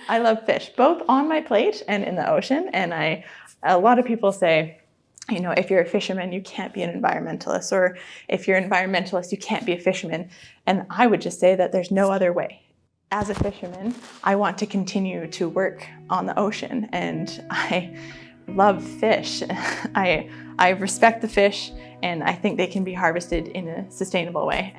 I love fish, both on my plate and in the ocean. And a lot of people say, you know, if you're a fisherman, you can't be an environmentalist, or if you're an environmentalist, you can't be a fisherman. And I would just say that there's no other way. As a fisherman, I want to continue to work on the ocean, and I love fish. I respect the fish, and I think they can be harvested in a sustainable way.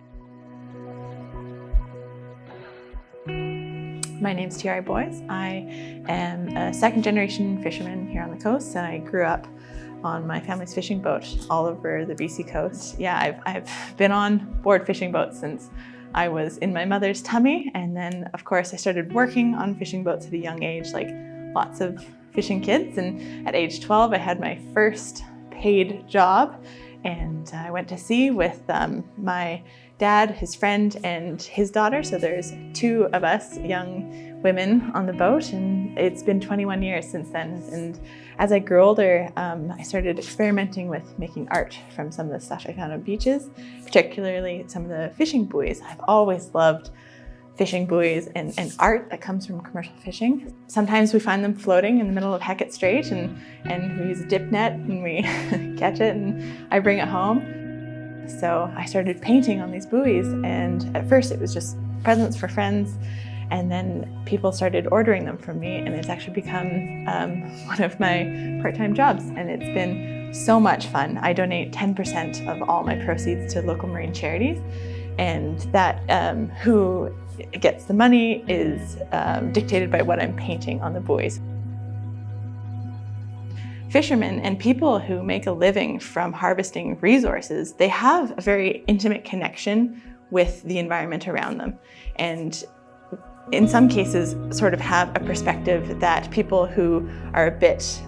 My name's Tiare Boyes. I am a second-generation fisherman here on the coast, and I grew up on my family's fishing boat all over the BC coast. Yeah, I've been on board fishing boats since I was in my mother's tummy, and then of course I started working on fishing boats at a young age, like lots of fishing kids, and at age 12 I had my first paid job, and I went to sea with my dad, his friend, and his daughter. So there's two of us young women on the boat, and it's been 21 years since then. And as I grew older, I started experimenting with making art from some of the stuff I found on beaches, particularly some of the fishing buoys. I've always loved fishing buoys and art that comes from commercial fishing. Sometimes we find them floating in the middle of Hecate Strait, and we use a dip net and we catch it, and I bring it home. So I started painting on these buoys, and at first it was just presents for friends, and then people started ordering them from me, and it's actually become one of my part-time jobs, and it's been so much fun. I donate 10% of all my proceeds to local marine charities, and that who gets the money is dictated by what I'm painting on the buoys. Fishermen and people who make a living from harvesting resources, they have a very intimate connection with the environment around them. And in some cases, sort of have a perspective that people who are a bit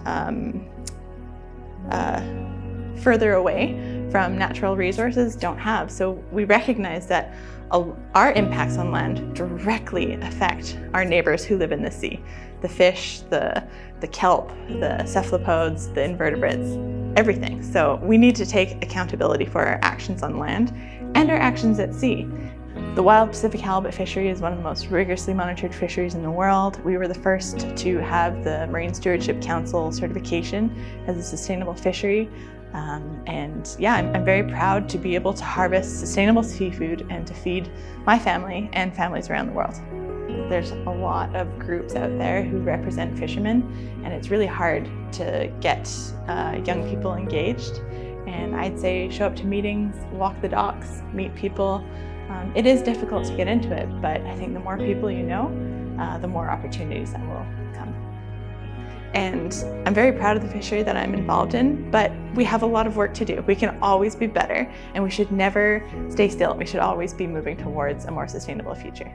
further away from natural resources don't have. So we recognize that our impacts on land directly affect our neighbors who live in the sea. The fish, the kelp, the cephalopods, the invertebrates, everything. So we need to take accountability for our actions on land and our actions at sea. The wild Pacific halibut fishery is one of the most rigorously monitored fisheries in the world. We were the first to have the Marine Stewardship Council certification as a sustainable fishery. And yeah, I'm very proud to be able to harvest sustainable seafood and to feed my family and families around the world. There's a lot of groups out there who represent fishermen, and it's really hard to get young people engaged. And I'd say show up to meetings, walk the docks, meet people. It is difficult to get into it, but I think the more people you know, the more opportunities that will come. And I'm very proud of the fishery that I'm involved in, but we have a lot of work to do. We can always be better, and we should never stay still. We should always be moving towards a more sustainable future.